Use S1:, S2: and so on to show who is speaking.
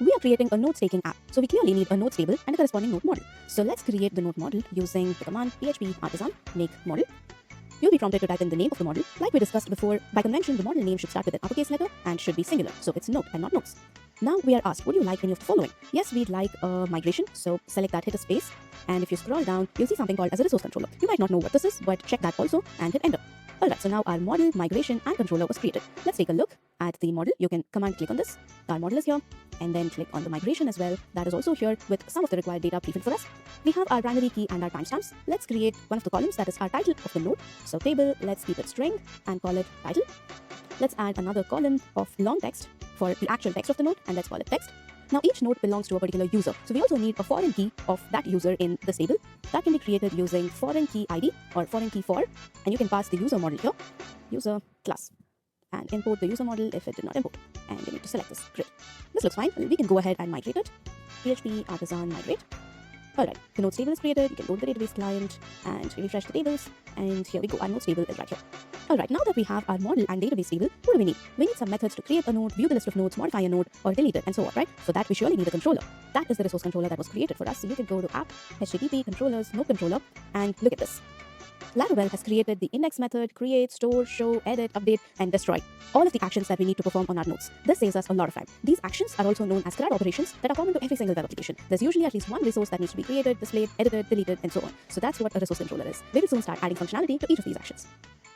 S1: We are creating a note-taking app, so we clearly need a note table and a corresponding note model. So let's create the note model using the command php artisan make model. You'll be prompted to type in the name of the model. Like we discussed before, by convention, the model name should start with an uppercase letter and should be singular, so it's note and not notes. Now we are asked, would you like any of the following? Yes, we'd like a migration, so select that, hit a space, and if you scroll down, you'll see something called as a resource controller. You might not know what this is, but check that also and hit enter. Alright, so now our model, migration, and controller was created. Let's take a look at the model. You can command click on this. Our model is here, and then click on the migration as well. That is also here with some of the required data prefilled for us. We have our primary key and our timestamps. Let's create one of the columns, that is our title of the node. So table, let's keep it string and call it title. Let's add another column of long text for the actual text of the node, and let's call it text. Now each node belongs to a particular user, so we also need a foreign key of that user in this table. That can be created using foreign key ID or foreign key for, and you can pass the user model here, user class, and import the user model if it did not import, and you need to select this. Great. This looks fine. We can go ahead and migrate it. PHP artisan migrate. Alright, the notes table is created. You can go to the database client and refresh the tables, and here we go. Our notes table is right here. Alright, now that we have our model and database table, what do we need? We need some methods to create a node, view the list of nodes, modify a node, or delete it, and so on, right? For that, we surely need a controller. That is the resource controller that was created for us. So you can go to app, http, controllers, node controller, and look at this. Laravel has created the index method, create, store, show, edit, update, and destroy. All of the actions that we need to perform on our nodes. This saves us a lot of time. These actions are also known as CRUD operations that are common to every single web application. There's usually at least one resource that needs to be created, displayed, edited, deleted, and so on. So that's what a resource controller is. We will soon start adding functionality to each of these actions.